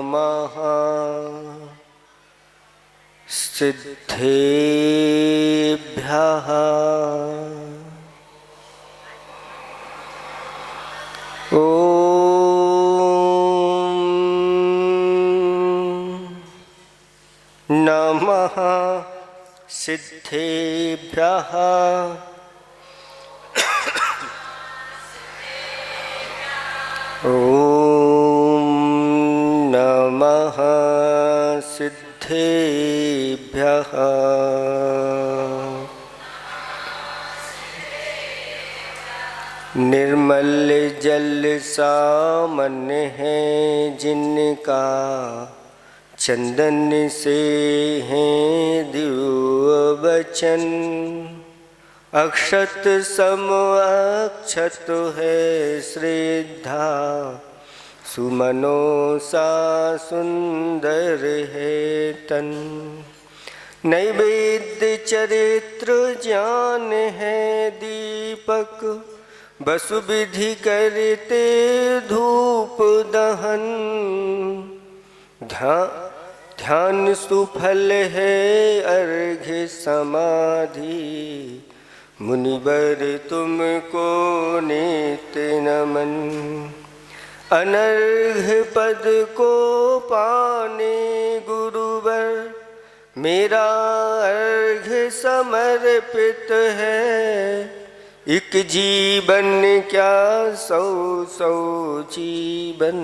नमः सिद्धेभ्यः नमः सिद्धेभ्यः नमः सिद्धेभ्यः। निर्मल जल सामान्य है जिनका, चंदन से हैं दिव्य वचन। अक्षत सम अक्षत है श्रद्धा, सुमनो सा सुंदर है तन। नैवेद्य चरित्र ज्ञान है दीपक, बसु विधि करते धूप दहन। ध्यान सुफल है अर्घ्य समाधि, मुनिवर तुमको नित्य नमन। अनर्घ्य पद को पाने गुरुवर, मेरा अर्घ्य समर्पित है। एक जीवन क्या सौ सौ जीवन,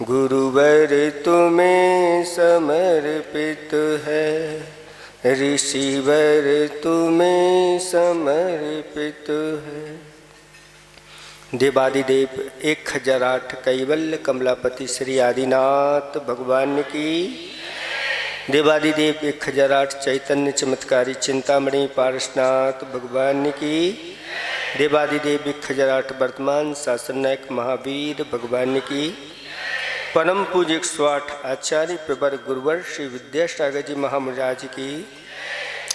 गुरुवर तुम्हें समर्पित है। ऋषिवर तुम्हें समर्पित है। देवादिदेव 1008 कैवल्य कमलापति श्री आदिनाथ भगवान की। देवादिदेव 1008 चैतन्य चमत्कारी चिंतामणि पारसनाथ भगवान की। देवादिदेव 1008 वर्तमान शासन नायक महावीर भगवान की। परम पूज्य 108 आचार्य प्रवर गुरुवर श्री विद्यासागर जी महामुनिराज की।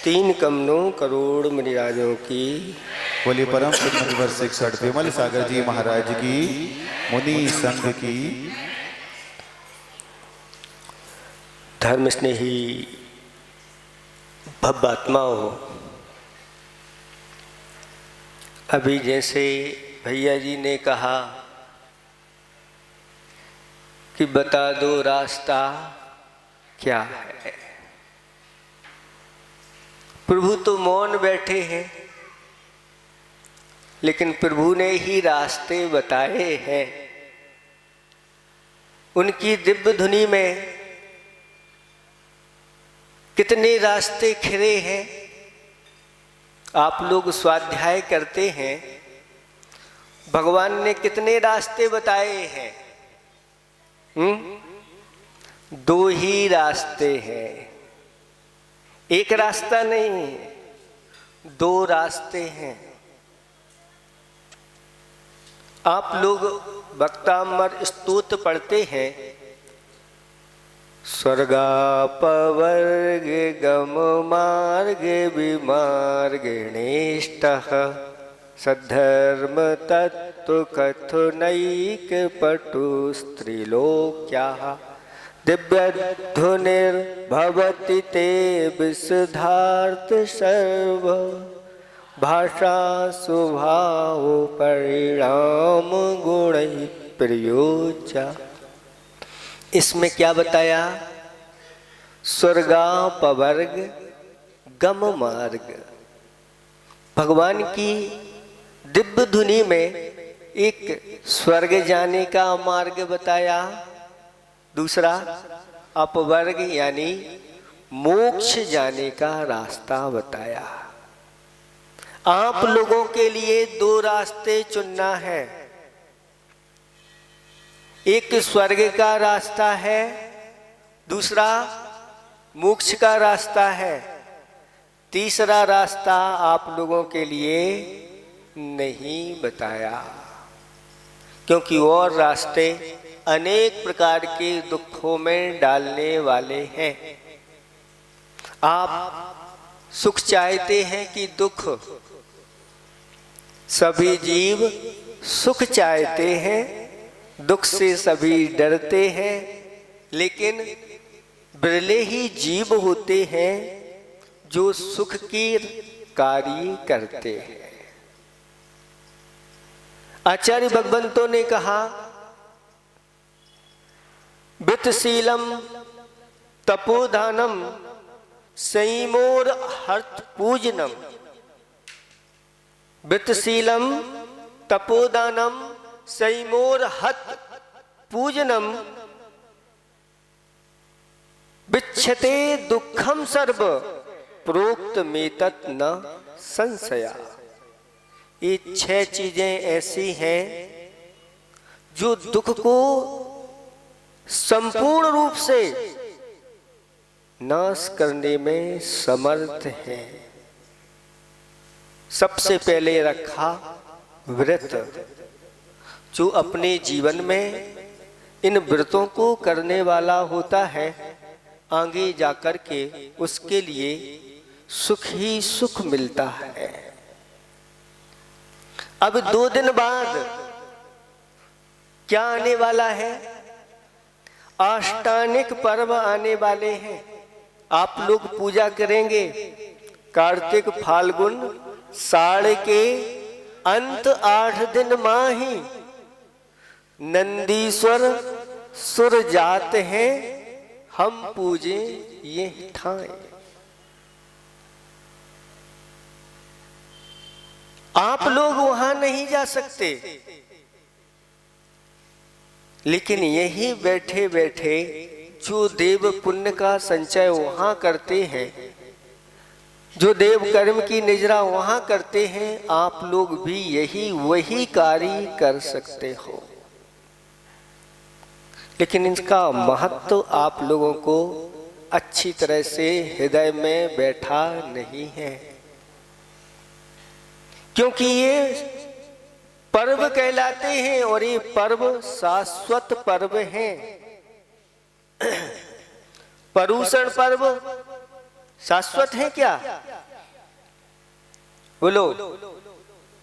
3 कमलों करोड़ मुनिराजों की। बोलिए परम पूज्य मुनिवर 108 विमल सागर जी महाराज की, मुनि संघ की। धर्म स्नेही भव्यात्माओं, अभी जैसे भैया जी ने कहा कि बता दो रास्ता क्या है। प्रभु तो मौन बैठे हैं, लेकिन प्रभु ने ही रास्ते बताए हैं। उनकी दिव्य धुनी में कितने रास्ते खिले हैं। आप लोग स्वाध्याय करते हैं, भगवान ने कितने रास्ते बताए हैं। 2 ही रास्ते हैं, एक रास्ता नहीं, 2 रास्ते हैं। आप लोग भक्तामर स्तोत्र पढ़ते हैं, स्वर्गापवर्ग गम मार्ग विमार्गेणेष्टः, सद्धर्म तत्व कथनैक पटु स्त्रीलोक्याः। दिव्यध्वनिर्भवति ते विशुद्धार्थ सर्व, भाषा स्वभाव परिणाम गुणैः प्रयोज्या। इसमें क्या बताया? स्वर्गापवर्ग गम मार्ग। भगवान की दिव्य धुनी में एक स्वर्ग जाने का मार्ग बताया, दूसरा अपवर्ग यानी मोक्ष जाने का रास्ता बताया। आप लोगों के लिए 2 रास्ते चुनना है। एक स्वर्ग का रास्ता है, दूसरा मोक्ष का रास्ता है। तीसरा रास्ता आप लोगों के लिए नहीं बताया, क्योंकि और रास्ते अनेक प्रकार के दुखों में डालने वाले हैं। आप सुख चाहते हैं कि दुख, सभी जीव सुख चाहते हैं, दुख से सभी डरते हैं, लेकिन बिरले ही जीव होते हैं जो सुख की कार्य करते हैं। आचार्य भगवंतों ने कहा, वित्तशीलम तपोदानम संयमोर हर्त पूजनम। वित्तशीलम तपोदानम संयमोर हत पूजनम विच्छते दुखम सर्व प्रोक्त में तत् न संशया। ये 6 चीजें ऐसी हैं जो दुख को संपूर्ण रूप से नाश करने में समर्थ है। सबसे पहले रखा व्रत। जो अपने जीवन में इन व्रतों को करने वाला होता है, आगे जाकर के उसके लिए सुख ही सुख मिलता है। अब 2 दिन बाद क्या आने वाला है? अष्टानिक पर्व आने वाले हैं। आप लोग पूजा करेंगे। कार्तिक फाल्गुन साड़ के अंत 8 दिन माही नंदीश्वर सुर जात हैं, हम पूजे ये ठाए। आप लोग वहां नहीं जा सकते, लेकिन यही बैठे बैठे जो देव पुण्य का संचय वहां करते हैं, जो देव कर्म की निजरा वहां करते हैं, आप लोग भी यही वही कार्य कर सकते हो। लेकिन इसका महत्व आप लोगों को अच्छी तरह से हृदय में बैठा नहीं है, क्योंकि ये पर्व कहलाते हैं और ये पर्व शाश्वत पर्व हैं। परूषण पर्व शाश्वत है क्या? बोलो,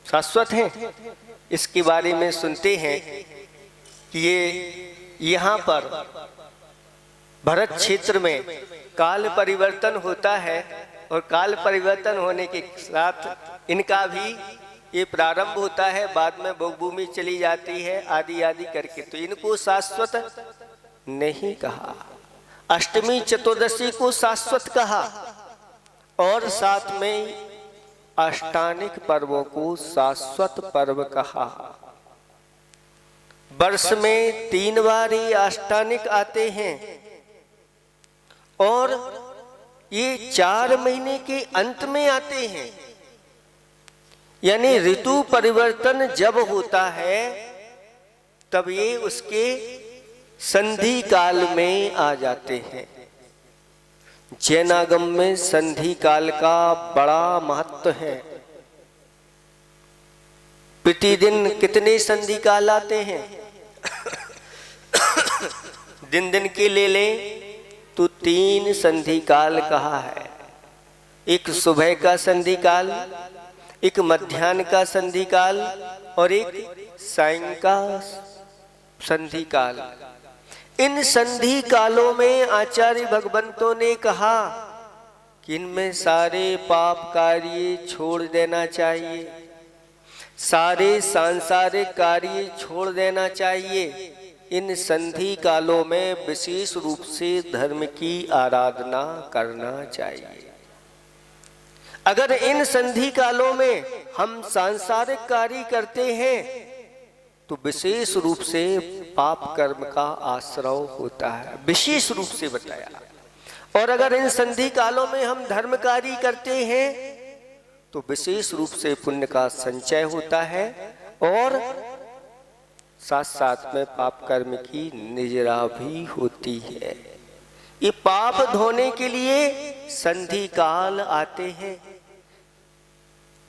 शाश्वत है? इसके बारे में सुनते हैं कि ये यहाँ पर भरत क्षेत्र में काल परिवर्तन होता है, और काल परिवर्तन होने के साथ इनका भी ये प्रारंभ होता है, बाद में भोगभूमि चली जाती है, आदि आदि करके। तो इनको शाश्वत नहीं कहा। अष्टमी चतुर्दशी को शाश्वत कहा, और साथ में अष्टानिक पर्वों को शाश्वत पर्व कहा। वर्ष में 3 बार ये अष्टानिक आते हैं, और ये 4 महीने के अंत में आते हैं। यानी ऋतु परिवर्तन जब होता है, तब ये उसके संधि काल में आ जाते हैं। जैनागम में संधि काल का बड़ा महत्व है। प्रतिदिन कितने संधि काल आते हैं? दिन दिन के ले लें तो 3 संधि काल कहा है। एक सुबह का संधि काल, एक मध्याह्न का संधि काल, और एक सायं का संधि काल। इन संधि कालों में आचार्य भगवंतों ने कहा कि इनमें सारे पाप कार्य छोड़ देना चाहिए, सारे सांसारिक कार्य छोड़ देना चाहिए। इन संधि कालों में विशेष रूप से धर्म की आराधना करना चाहिए। अगर इन संधि कालों में हम सांसारिक कार्य करते हैं तो विशेष रूप से पाप कर्म का आश्रय होता है, विशेष रूप से बताया। और अगर इन संधि कालों में हम धर्म कार्य करते हैं तो विशेष रूप से पुण्य का संचय होता है, और साथ साथ में पाप कर्म की निजरा भी होती है। ये पाप धोने के लिए संधि काल आते हैं।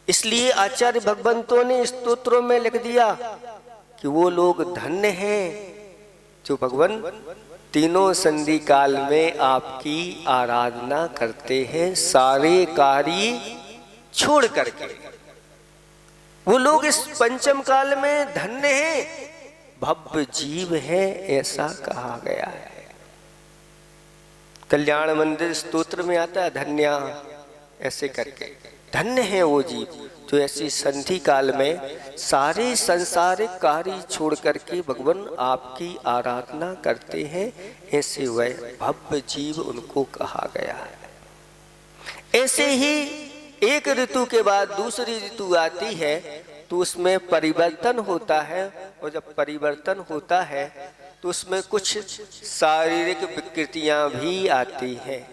इसलिए आचार्य भगवंतों ने स्तोत्रों में लिख दिया कि वो लोग धन्य हैं जो भगवान तीनों संधि काल में आपकी आराधना करते हैं, सारे कार्य छोड़ करके। वो लोग इस पंचम काल में धन्य हैं, भव्य जीव है ऐसा कहा गया है। कल्याण मंदिर स्तोत्र में आता है धन्या, ऐसे करके धन्य है वो जीव जो ऐसी संधि काल में सारे संसारिक कार्य छोड़ करके भगवान आपकी आराधना करते हैं, ऐसे वह भव्य जीव उनको कहा गया है। ऐसे ही एक ऋतु के बाद दूसरी ऋतु आती है तो उसमें परिवर्तन होता है, और जब परिवर्तन होता है तो उसमें कुछ शारीरिक विकृतियां भी आती हैं।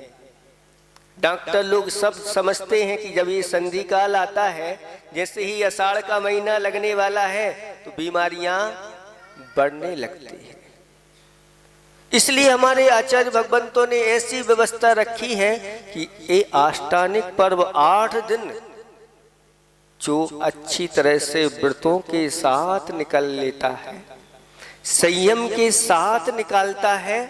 डॉक्टर लोग सब समझते हैं कि जब ये संधि काल आता है, जैसे ही आषाढ़ का महीना लगने वाला है तो बीमारियां बढ़ने लगती हैं। इसलिए हमारे आचार्य भगवंतों ने ऐसी व्यवस्था रखी है कि ये आष्टानिक पर्व 8 दिन जो अच्छी तरह से व्रतों के साथ निकल लेता है, संयम के साथ निकालता है,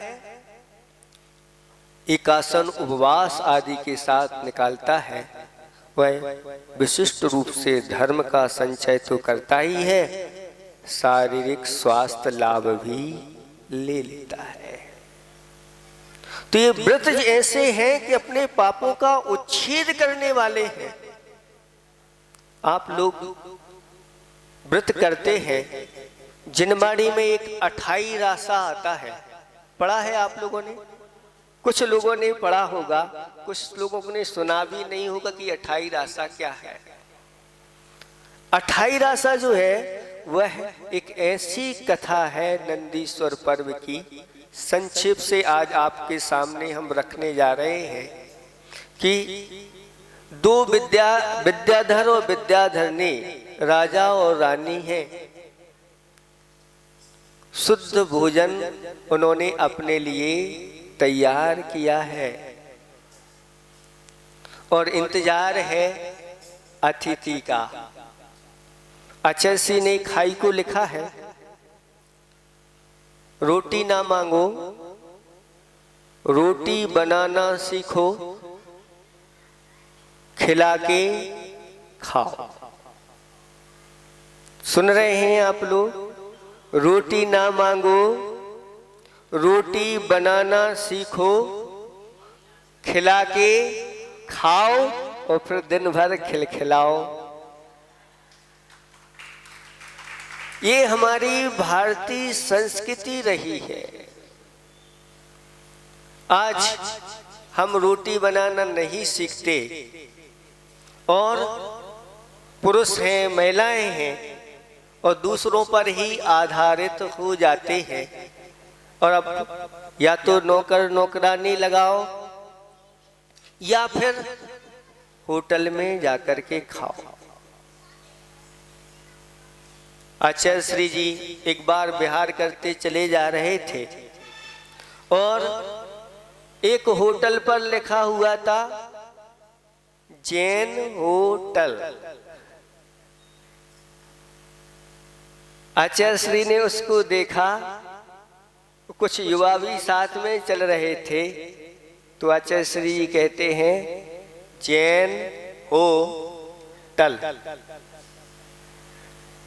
एकासन उपवास आदि के साथ निकालता है, वह विशिष्ट रूप से धर्म का संचय तो करता ही है, शारीरिक स्वास्थ्य लाभ भी ले लेता है। तो ये व्रत ऐसे हैं कि अपने पापों का उच्छेद करने वाले हैं। आप लोग व्रत करते हैं, जिनवाड़ी में एक 28 रासा आता है, पढ़ा है आप लोगों ने? कुछ लोगों ने पढ़ा होगा, कुछ लोगों ने सुना भी नहीं होगा कि 28 रासा क्या है। 28 रासा जो है वह एक ऐसी कथा है नंदीश्वर पर्व की, संक्षेप से आज आपके सामने हम रखने जा रहे हैं कि 2 विद्याधर और विद्याधरनी राजा और रानी हैं। शुद्ध भोजन उन्होंने अपने लिए तैयार किया है और इंतजार है अतिथि का। आचार्य ने खाई को लिखा है, रोटी ना मांगो, रोटी बनाना सीखो, खिला के खाओ। सुन रहे हैं आप लोग? रोटी ना मांगो, रोटी बनाना सीखो, खिला के खाओ और फिर दिन भर खिलखिलाओ। ये हमारी भारतीय संस्कृति रही है। आज हम रोटी बनाना नहीं सीखते और पुरुष हैं, महिलाएं हैं और दूसरों पर ही आधारित हो जाते हैं। और अब या तो नौकर नौकरानी लगाओ या फिर होटल में जाकर के खाओ। आचार्य श्री जी एक बार विहार करते चले जा रहे थे और एक होटल पर लिखा हुआ था जैन होटल। आचार्य श्री ने उसको देखा, कुछ युवा भी साथ में चल रहे थे, तो आचार्य श्री जी कहते हैं जैन होटल,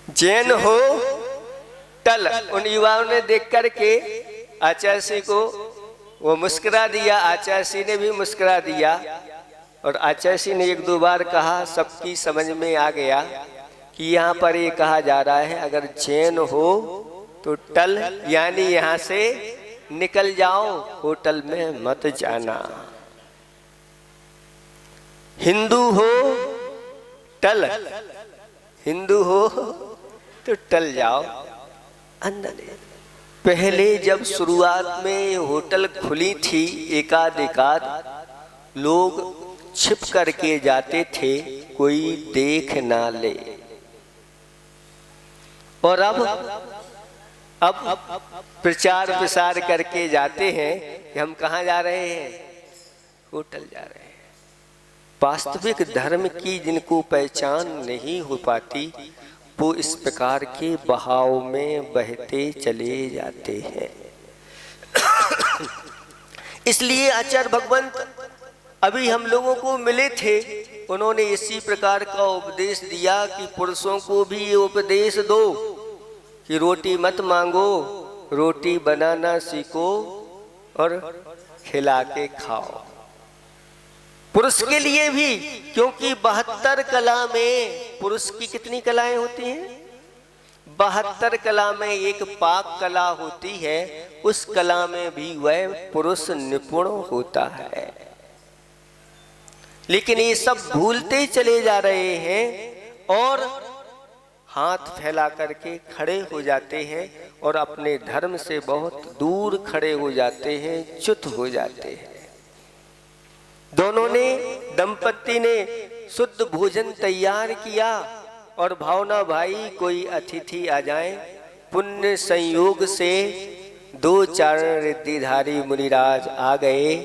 जैन होटल। उन युवाओं ने देख करके आचार्य श्री को वो मुस्कुरा दिया, आचार्य श्री ने भी मुस्कुरा दिया और आचार्य श्री ने 1-2 बार कहा, सबकी समझ में आ गया कि यहाँ पर ये कहा जा रहा है अगर जैन हो तो टल, यानी यहाँ से निकल जाओ, होटल में मत जाना। हिंदू हो टल, हिंदू हो तो टल जाओ अंदर। पहले जब शुरुआत में होटल खुली थी, एकाध लोग छिप करके जाते थे, कोई देख ना ले। और अब प्रचार प्रसार करके जाते हैं कि हम कहाँ जा रहे हैं, होटल जा रहे हैं। वास्तविक धर्म की जिनको पहचान नहीं हो पाती, वो इस प्रकार के बहाव में बहते चले जाते हैं। इसलिए आचार्य भगवंत अभी हम लोगों को मिले थे, उन्होंने इसी प्रकार का उपदेश दिया कि पुरुषों को भी ये उपदेश दो कि रोटी मत मांगो, रोटी बनाना सीखो और खिला के खाओ। पुरुष के लिए भी, क्योंकि 72 कला में पुरुष की कितनी कलाएं होती हैं? 72 कला में एक पाक कला होती है, उस कला में भी वह पुरुष निपुण होता है। लेकिन ये सब भूलते चले जा रहे हैं और हाथ फैला करके खड़े हो जाते हैं और अपने धर्म से बहुत दूर खड़े हो जाते हैं, च्युत हो जाते हैं। दोनों ने, दंपत्ति ने शुद्ध भोजन तैयार किया और भावना भाई कोई अतिथि आ जाए, पुण्य संयोग से 2 चारण रिद्धिधारी मुनिराज आ गए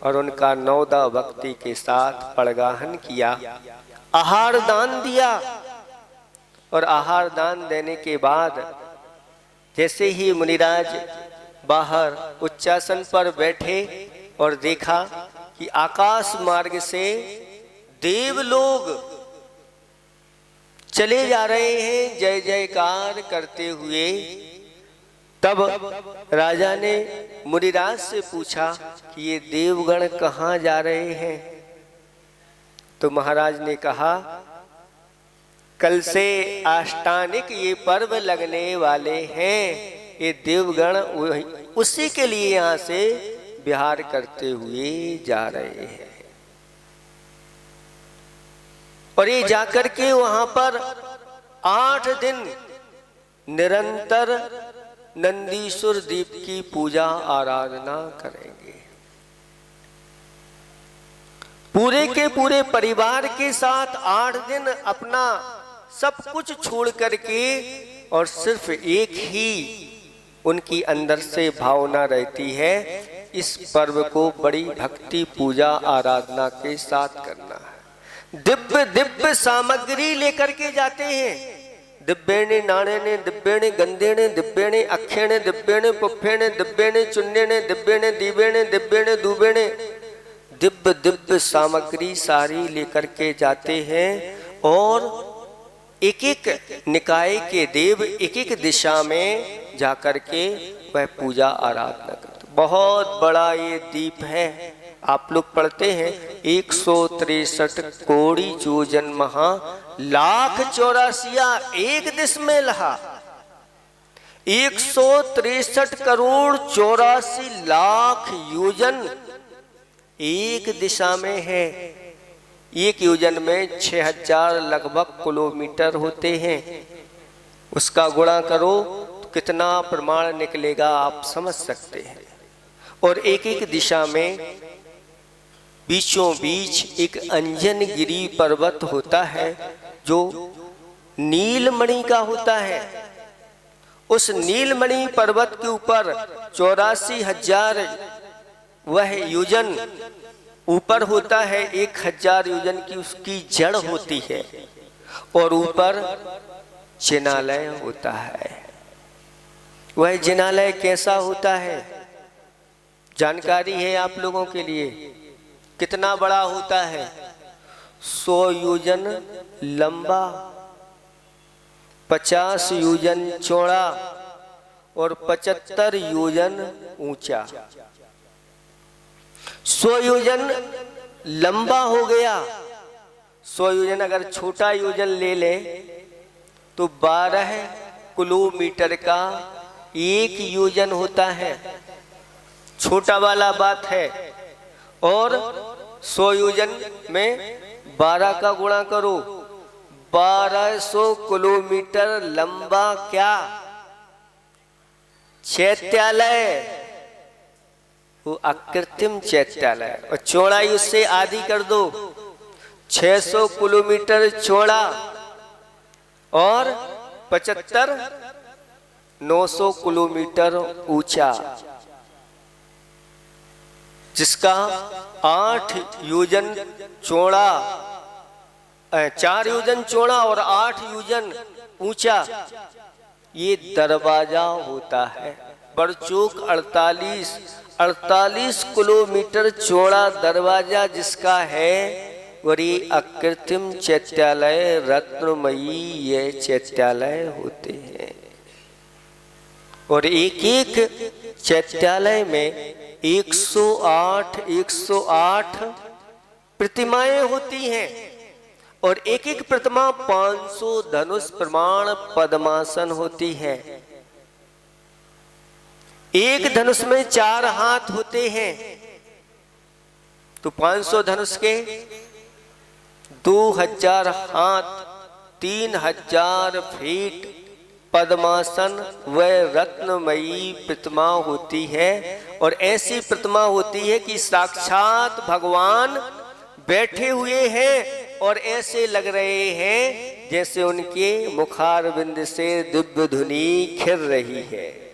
और उनका नौदा भक्ति के साथ पड़गाहन किया, आहार दान दिया। और आहार दान देने के बाद जैसे ही मुनिराज बाहर उच्चासन पर बैठे और देखा कि आकाश मार्ग से देवलोग चले जा रहे हैं जय जयकार करते हुए, तब राजा ने मुनिराज से पूछा कि ये देवगण कहाँ जा रहे हैं? तो महाराज ने कहा, कल से आष्टानिक ये पर्व लगने वाले हैं, ये देवगण उसी के लिए यहाँ से विहार करते हुए जा रहे हैं। और ये जाकर के वहां पर 8 दिन निरंतर नंदीश्वर दीप की पूजा आराधना करेंगे। पूरे के पूरे परिवार के साथ 8 दिन अपना सब कुछ छोड़ करके, और सिर्फ एक ही उनकी अंदर से भावना रहती है, इस पर्व को बड़ी भक्ति पूजा आराधना के साथ करना है। दिव्य दिव्य सामग्री लेकर के जाते हैं। दिव्येणे नाणेने, दिव्येणे गंधेणे, दिव्येणे अक्षेणे, दिव्येणे पुष्पेणे, दिव्येणे चुन्नेणे, दिव्येणे दीवेणे, दिव्येणे दूबेणे, दिव्य दिव्य सामग्री सारी लेकर के जाते हैं। और एक एक निकाय के देव एक एक दिशा में जाकर के वह पूजा आराधना करते। बहुत बड़ा ये दीप है, आप लोग पढ़ते हैं 163 कोड़ी योजन महा, 1,84,000 एक दिश में लहा। 163 करोड़ 84 लाख योजन एक दिशा में है। एक योजन में 6000 लगभग किलोमीटर होते हैं। उसका गुणा करो तो कितना प्रमाण निकलेगा, आप समझ सकते हैं। और एक एक दिशा में बीचों बीच एक अंजनगिरी पर्वत होता है जो नीलमणि का होता है। उस नीलमणि पर्वत के ऊपर 84,000 वह योजन ऊपर होता है, 1,000 योजन की उसकी जड़ होती है, और ऊपर जिनालय होता है। वह जिनालय कैसा होता है जानकारी है आप लोगों के लिए? कितना बड़ा होता है? 100 योजन लंबा, 50 योजन चौड़ा और 75 योजन ऊंचा। 100 योजन लंबा हो गया। 100 योजन अगर छोटा योजन ले ले तो 12 किलोमीटर का एक योजन होता है, छोटा वाला बात है। और 100 योजन में 12 का गुणा करो, 1200 किलोमीटर लंबा क्या चैत्यालय, वो अकृत्रिम चैत्यालय। और चौड़ाई उससे आधी कर दो, 600 किलोमीटर चौड़ा और 900 किलोमीटर ऊंचा, जिसका 8 योजन चौड़ा, 4 योजन चौड़ा और 8 योजन ऊंचा ये दरवाजा होता है। बड़चोक 48 किलोमीटर चौड़ा दरवाजा जिसका है, और ये अकृत्रिम चैत्यालय, रत्नमयी ये चैत्यालय होते हैं। और एक एक चैत्यालय में 108 प्रतिमाएं होती हैं और एक एक प्रतिमा 500 धनुष प्रमाण पद्मासन होती है। एक धनुष में 4 हाथ होते हैं, तो 500 धनुष के 2000 हाथ, 3000 फीट पद्मासन व रत्नमयी प्रतिमा होती है। और ऐसी प्रतिमा होती है कि साक्षात भगवान बैठे हुए हैं और ऐसे लग रहे हैं जैसे उनके मुखारविंद से दिव्य धुनी खिल रही है।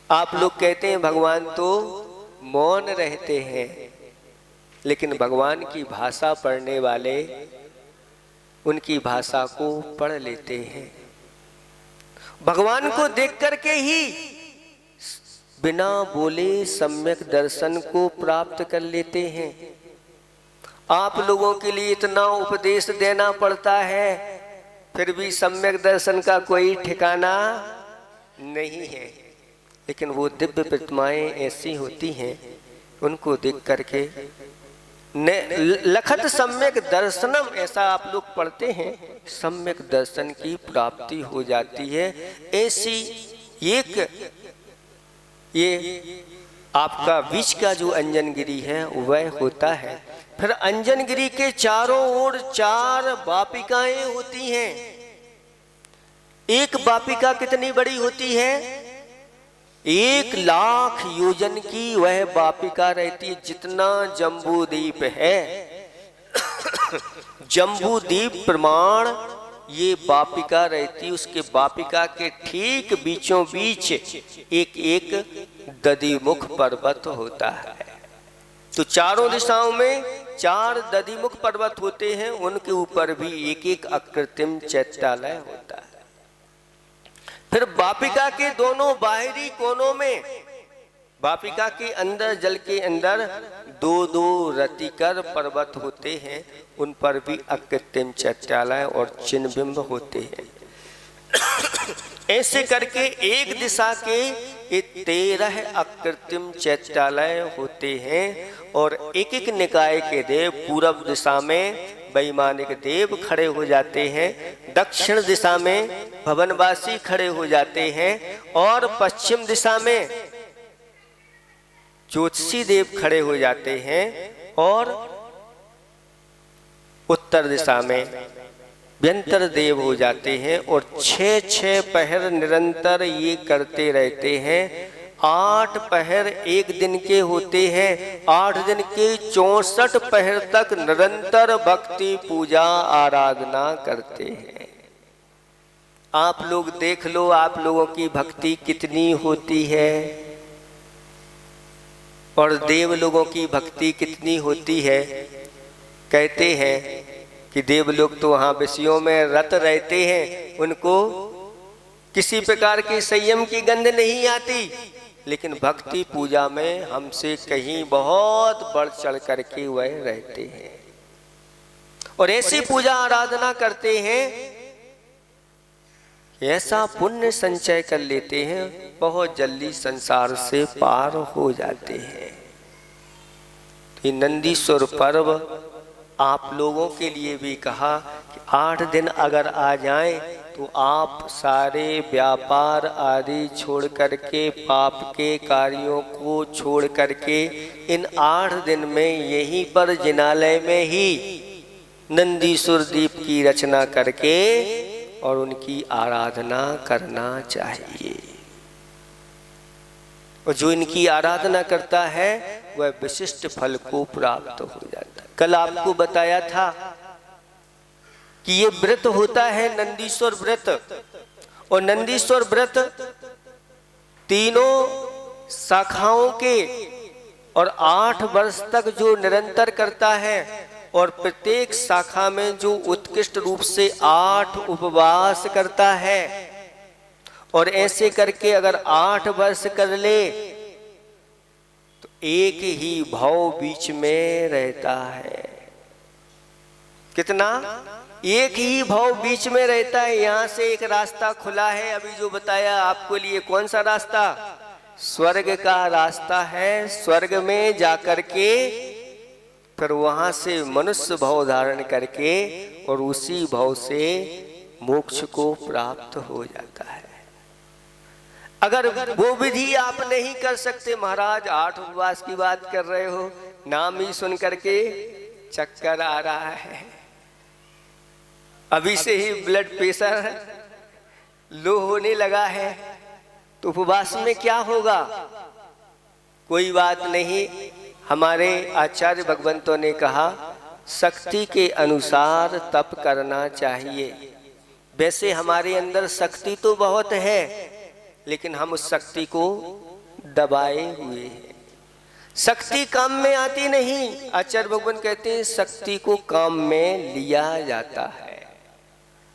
आप लोग कहते हैं भगवान तो मौन रहते हैं, लेकिन भगवान की भाषा पढ़ने वाले उनकी भाषा को पढ़ लेते हैं। भगवान को देख करके ही बिना बोले सम्यक दर्शन को प्राप्त कर लेते हैं। आप लोगों के लिए इतना उपदेश देना पड़ता है, फिर भी सम्यक दर्शन का कोई ठिकाना नहीं है। लेकिन वो दिव्य प्रतिमाएं ऐसी होती हैं, उनको देख करके लखत सम्यक दर्शनम, ऐसा आप लोग पढ़ते हैं, सम्यक दर्शन की प्राप्ति हो जाती है। ऐसी एक ये आपका बीच का जो अंजनगिरी है वह होता है। फिर अंजनगिरी के चारों ओर 4 वापिकाएं होती हैं। एक वापिका कितनी बड़ी होती है? 1,00,000 योजन की वह वापिका रहती है, जितना जम्बू द्वीप है। जम्बू द्वीप प्रमाण ये वापिका रहती, उसके वापिका के ठीक बीचों बीच एक एक दधिमुख पर्वत होता है। तो चारों दिशाओं में 4 दधिमुख पर्वत होते हैं, उनके ऊपर भी एक एक अकृत्रिम चैत्यालय होता है। फिर वापिका के दोनों बाहरी कोनों में, वापिका के अंदर जल के अंदर 2-2 रतिकर पर्वत होते हैं, उन पर भी अकृत्रिम चैत्यालय और चिन्हबिंब होते हैं। ऐसे करके एक दिशा के 13 अकृत्रिम चैत्यालय होते हैं और एक एक निकाय के देव पूर्व दिशा में वैमानिक देव खड़े हो जाते हैं, दक्षिण दिशा में भवनवासी खड़े हो जाते हैं और पश्चिम दिशा में ज्योतिषी देव खड़े हो जाते हैं और उत्तर दिशा में व्यंतर देव हो जाते हैं। और 6-6 पहर निरंतर ये करते रहते हैं। 8 पहर एक दिन के होते हैं। 8 दिन के 64 पहर तक निरंतर भक्ति पूजा आराधना करते हैं। आप लोग देख लो, आप लोगों की भक्ति कितनी होती है और देव लोगों की भक्ति कितनी होती है। कहते हैं कि देव लोग तो वहाँ विषयों में रत रहते हैं, उनको किसी प्रकार के संयम की गंध नहीं आती, लेकिन भक्ति पूजा में हमसे कहीं बहुत बढ़ चढ़ करके वह रहते हैं और ऐसी पूजा आराधना करते हैं, ऐसा पुण्य संचय कर लेते हैं, बहुत जल्दी संसार से पार हो जाते हैं। ये नंदीश्वर पर्व आप लोगों के लिए भी कहा कि 8 दिन अगर आ जाएं तो आप सारे व्यापार आदि छोड़ करके, पाप के कार्यों को छोड़ करके इन 8 दिन में यहीं पर जिनालय में ही नंदीश्वर दीप की रचना करके और उनकी आराधना करना चाहिए। और जो इनकी आराधना करता है वह विशिष्ट फल को प्राप्त हो जाता है। कल आपको बताया था कि ये व्रत होता है नंदीश्वर व्रत, और नंदीश्वर व्रत तीनों शाखाओं के और 8 वर्ष तक जो निरंतर करता है और प्रत्येक शाखा में जो उत्कृष्ट रूप से 8 उपवास करता है, और ऐसे करके अगर 8 वर्ष कर ले तो एक ही भाव बीच में रहता है। कितना? एक ही भाव बीच में रहता है। यहाँ से एक रास्ता खुला है, अभी जो बताया आपको लिए। कौन सा रास्ता? स्वर्ग का रास्ता है। स्वर्ग में जाकर के फिर वहां से मनुष्य भाव धारण करके और उसी भाव से मोक्ष को प्राप्त हो जाता है। अगर वो विधि आप नहीं कर सकते, महाराज 8 उपवास की बात कर रहे हो, नाम ही सुन करके चक्कर आ रहा है, अभी से ही ब्लड प्रेशर लो होने लगा है, तो उपवास में क्या होगा? कोई बात नहीं। हमारे आचार्य भगवंतों ने कहा शक्ति के अनुसार तप करना चाहिए। वैसे हमारे अंदर शक्ति तो बहुत है, लेकिन हम उस शक्ति को दबाए हुए हैं। शक्ति काम में आती नहीं। आचार्य भगवान कहते हैं शक्ति को काम में लिया जाता है।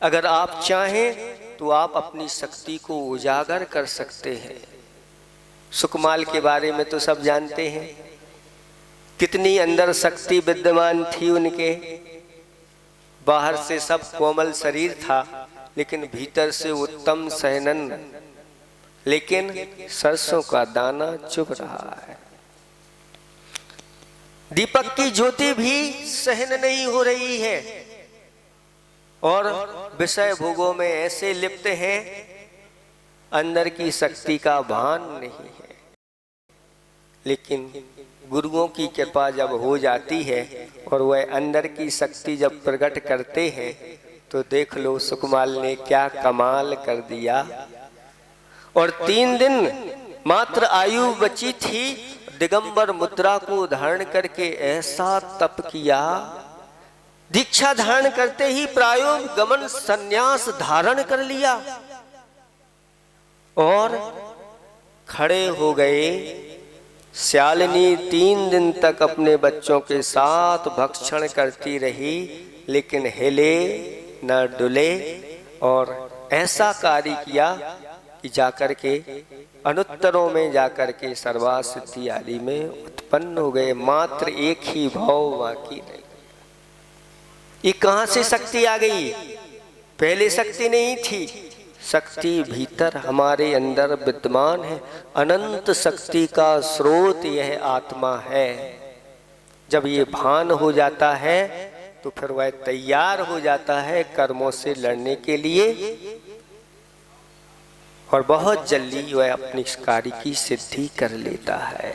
अगर आप चाहें तो आप अपनी शक्ति को उजागर कर सकते हैं। सुकमाल के बारे में तो सब जानते हैं, कितनी अंदर शक्ति विद्यमान थी उनके। बाहर से सब कोमल शरीर था, लेकिन भीतर से उत्तम सहनन, लेकिन सरसों का दाना चुभ रहा है। दीपक की ज्योति भी सहन नहीं हो रही है और विषय भोगों में ऐसे लिप्त हैं, अंदर की शक्ति का भान नहीं है। लेकिन गुरुओं की कृपा जब हो जाती है और वह अंदर की शक्ति जब प्रकट करते हैं, तो देख लो सुकमाल ने क्या कमाल कर दिया। और 3 दिन मात्र आयु बची थी, दिगंबर मुद्रा को धारण करके ऐसा तप किया। दीक्षा धारण करते ही प्रायो गमन संन्यास धारण कर लिया और खड़े हो गए। श्यालिनी 3 दिन तक अपने बच्चों के साथ भक्षण करती रही, लेकिन हिले न डुले और ऐसा कार्य किया कि जाकर के अनुत्तरों में जाकर के सर्वासिद्धि आदि में उत्पन्न हो गए। मात्र एक ही भाव बाकी नहीं। ये कहां से शक्ति आ गई? पहले शक्ति नहीं थी। शक्ति भीतर हमारे अंदर विद्यमान है। अनंत शक्ति का स्रोत यह आत्मा है। जब ये भान हो जाता है तो फिर वह तैयार हो जाता है कर्मों से लड़ने के लिए और बहुत जल्दी वह अपनी कार्य की सिद्धि कर लेता है।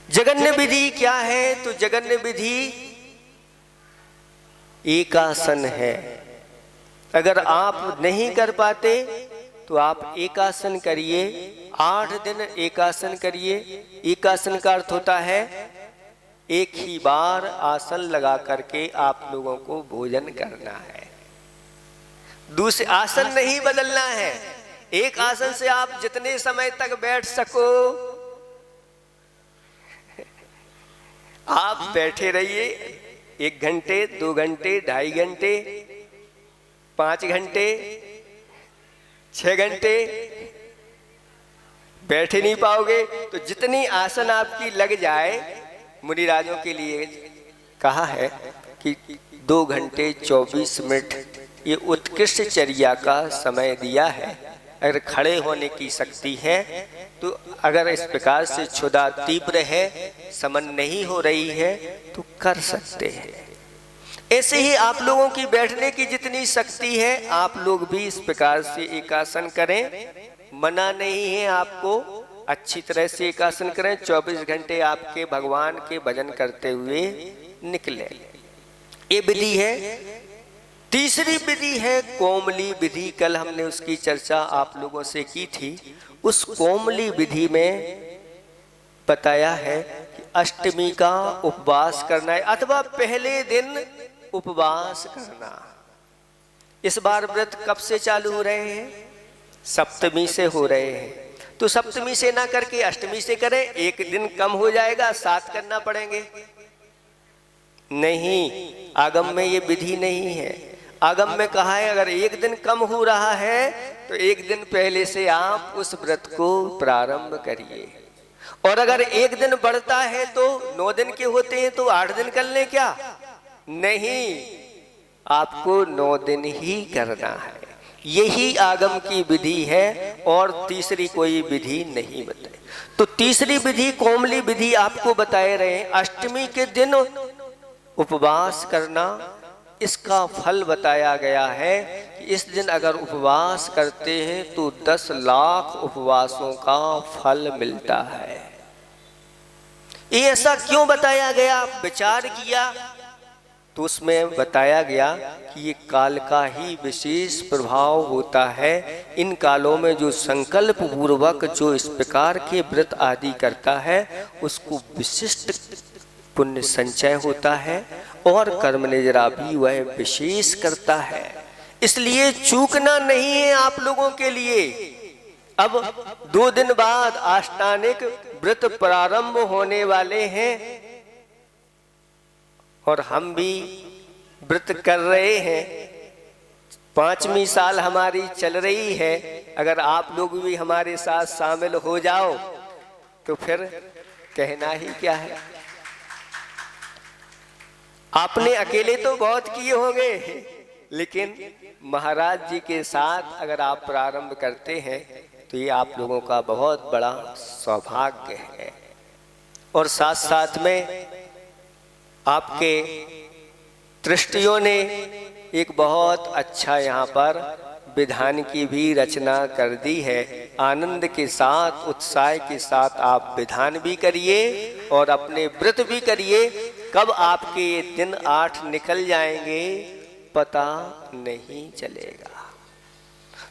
जगन्य विधि क्या है? तो जगन्य विधि एकासन है। अगर आप नहीं कर पाते तो आप एकासन करिए। 8 दिन एकासन करिए। एकासन का अर्थ होता है एक ही बार आसन लगा करके आप लोगों को भोजन करना है। दूसरे आसन नहीं बदलना है। एक आसन से आप जितने समय तक बैठ सको आप बैठे रहिए। 1 घंटे, 2 घंटे, 2.5 घंटे, 5 घंटे, 6 घंटे बैठे नहीं पाओगे तो जितनी आसन आपकी लग जाए। मुनिराजों के लिए कहा है कि 2 घंटे 24 मिनट ये उत्कृष्ट चर्या का समय दिया है। अगर खड़े होने की शक्ति है तो अगर इस प्रकार से क्षुधा तीव्र है, समन नहीं हो रही है तो कर सकते हैं। ऐसे ही आप लोगों की बैठने की जितनी शक्ति है आप लोग भी इस प्रकार से एकासन करें। मना नहीं है आपको, अच्छी तरह से एकासन करें। 24 घंटे आपके भगवान के भजन करते हुए निकले। ये विधि है। तीसरी विधि है कोमली विधि। कल हमने उसकी चर्चा आप लोगों से की थी। उस कोमली विधि में बताया है कि अष्टमी का उपवास करना है अथवा पहले दिन उपवास करना। इस बार व्रत कब से चालू हो रहे हैं? सप्तमी से हो रहे हैं। तो सप्तमी से ना करके अष्टमी से करें। 1 दिन कम हो जाएगा, 7 करना पड़ेंगे। नहीं, आगम में ये विधि नहीं है। आगम में कहा है अगर 1 दिन कम हो रहा है तो 1 दिन पहले से आप उस व्रत को प्रारंभ करिए और अगर एक दिन बढ़ता है तो 9 दिन के होते हैं तो 8 दिन कर ले क्या? नहीं, आपको 9 दिन ही करना है। यही आगम की विधि है और तीसरी कोई विधि नहीं बताई। तो तीसरी विधि कोमली विधि आपको बताए रहे हैं। अष्टमी के दिन उपवास करना, इसका फल बताया गया है कि इस दिन अगर उपवास करते हैं तो 10 लाख उपवासों का फल मिलता है। ये ऐसा क्यों बताया गया? विचार किया तो उसमें बताया गया कि ये काल का ही विशेष प्रभाव होता है। इन कालों में जो संकल्प पूर्वक जो इस प्रकार के व्रत आदि करता है उसको विशिष्ट पुण्य संचय होता है और कर्म निजरा भी वह विशेष करता है। इसलिए चूकना नहीं है आप लोगों के लिए। अब 2 दिन बाद अष्टानिक व्रत प्रारंभ होने वाले हैं और हम भी व्रत कर रहे हैं। 5वीं साल हमारी चल रही है। अगर आप लोग भी हमारे साथ शामिल हो जाओ तो फिर कहना ही क्या है। आपने अकेले तो बहुत किए होंगे, लेकिन महाराज जी के साथ अगर आप प्रारंभ करते हैं तो ये आप लोगों का बहुत बड़ा सौभाग्य है। और साथ साथ में आपके दृष्टियों ने एक बहुत अच्छा यहाँ पर विधान की भी रचना कर दी है। आनंद के साथ, उत्साह के साथ आप विधान भी करिए और अपने व्रत भी करिए। कब आपके ये दिन 8 निकल जाएंगे पता नहीं चलेगा।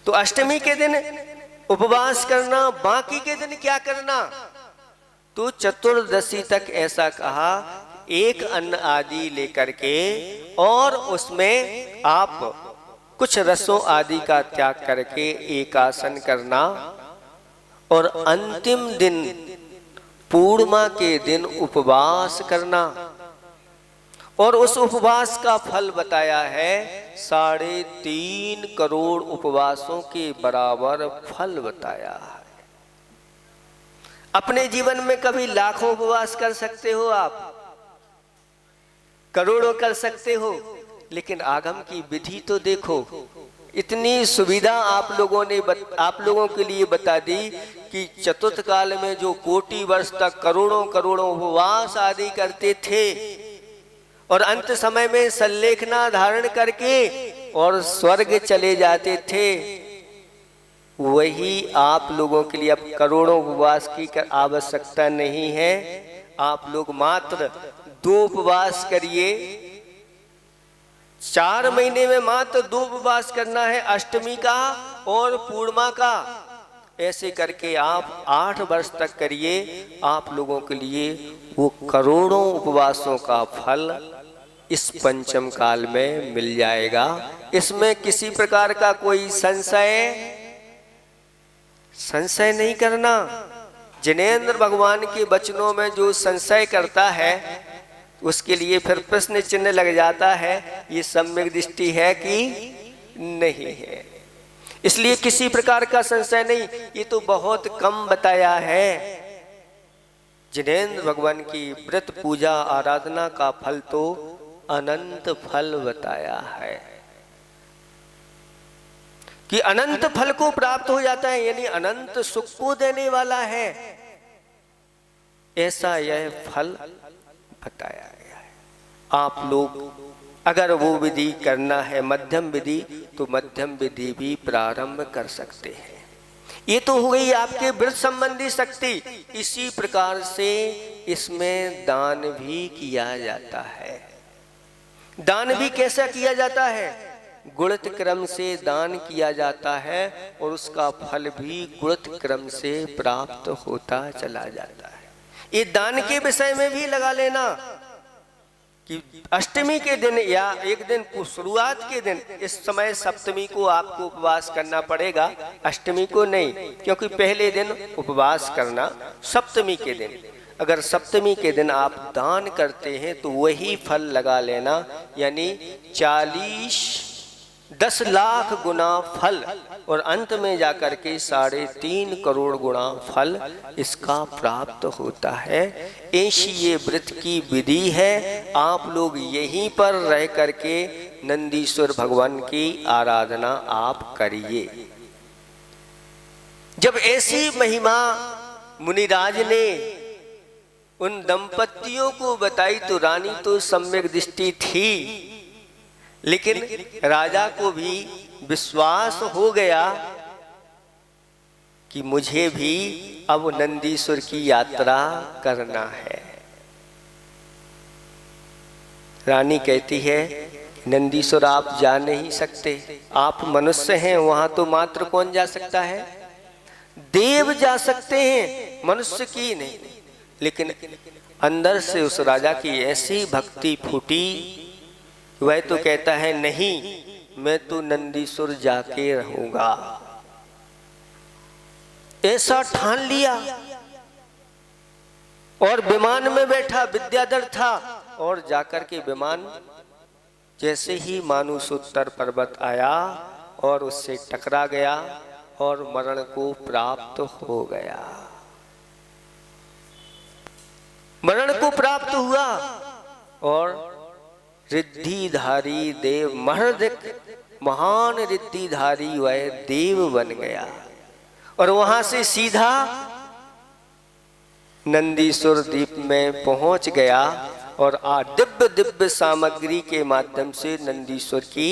तो अष्टमी के दिन उपवास करना, बाकी के दिन क्या करना? तो चतुर्दशी तक ऐसा कहा, एक अन्न आदि लेकर के और उसमें आप कुछ रसों आदि का त्याग करके एकासन करना और अंतिम दिन पूर्णिमा के दिन उपवास करना। और उस उपवास का फल बताया है 3.5 करोड़ उपवासों के बराबर फल बताया है। अपने जीवन में कभी लाखों उपवास कर सकते हो आप, करोड़ों कर सकते हो, लेकिन आगम की विधि तो देखो। इतनी सुविधा आप लोगों के लिए बता दी कि चतुर्थ काल में जो कोटि वर्ष तक करोड़ों करोड़ों उपवास आदि करते थे और अंत समय में सल्लेखना धारण करके और स्वर्ग चले जाते थे, वही आप लोगों के लिए अब करोड़ों उपवास की आवश्यकता नहीं है। आप लोग मात्र 2 उपवास करिए। 4 महीने में मात्र 2 उपवास करना है, अष्टमी का और पूर्णिमा का। ऐसे करके आप 8 वर्ष तक करिए। आप लोगों के लिए वो करोड़ों उपवासों का फल इस पंचम काल में मिल जाएगा। इसमें किसी प्रकार का कोई संशय नहीं करना। जिनेंद्र भगवान के वचनों में जो संशय करता है उसके लिए फिर प्रश्न चिन्ह लग जाता है, ये सम्यक दृष्टि है कि नहीं है। इसलिए किसी प्रकार का संशय नहीं। ये तो बहुत कम बताया है। जिनेंद्र भगवान की व्रत पूजा आराधना का फल तो अनंत फल बताया है कि अनंत फल को प्राप्त हो जाता है, यानी अनंत सुख को देने वाला है। ऐसा यह फल बताया गया है। आप लोग अगर वो विधि करना है मध्यम विधि, तो मध्यम विधि भी प्रारंभ कर सकते हैं। ये तो हो गई आपके व्रत संबंधी शक्ति। इसी प्रकार से इसमें दान भी किया जाता है। दान भी कैसा किया जाता है? गुणित क्रम से दान किया जाता है और उसका फल भी गुणित क्रम से प्राप्त होता चला जाता है। ये दान के विषय में भी लगा लेना कि अष्टमी के दिन या एक दिन शुरुआत के दिन, इस समय सप्तमी को आपको उपवास करना पड़ेगा, अष्टमी को नहीं, क्योंकि पहले दिन उपवास करना सप्तमी के दिन। अगर सप्तमी के दिन आप दान करते हैं तो वही फल लगा लेना, यानी 40 10 लाख गुना फल और अंत में जाकर के 3.5 करोड़ गुना फल इसका प्राप्त होता है। ऐसी ये व्रत की विधि है। आप लोग यहीं पर रह करके नंदीश्वर भगवान की आराधना आप करिए। जब ऐसी महिमा मुनिराज ने उन दंपतियों को बताई तो रानी तो सम्यक दृष्टि थी, लेकिन राजा को भी विश्वास हो गया कि मुझे भी अब नंदीश्वर की यात्रा करना है। रानी कहती है नंदीश्वर आप जा नहीं सकते, आप मनुष्य हैं, वहां तो मात्र कौन जा सकता है? देव जा सकते हैं, मनुष्य की नहीं। लेकिन अंदर से उस राजा की ऐसी भक्ति फूटी, वह तो कहता है नहीं, मैं तो नंदीश्वर जाके रहूंगा। ऐसा ठान लिया और विमान में बैठा, विद्याधर था, और जाकर के विमान जैसे ही मानुषोत्तर पर्वत आया और उससे टकरा गया और मरण को प्राप्त हो गया। मरण को प्राप्त हुआ और रिद्धिधारी देव, महान रिद्धिधारी वह देव बन गया और वहां से सीधा नंदीश्वर द्वीप में पहुंच गया और दिव्य दिव्य सामग्री के माध्यम से नंदीश्वर की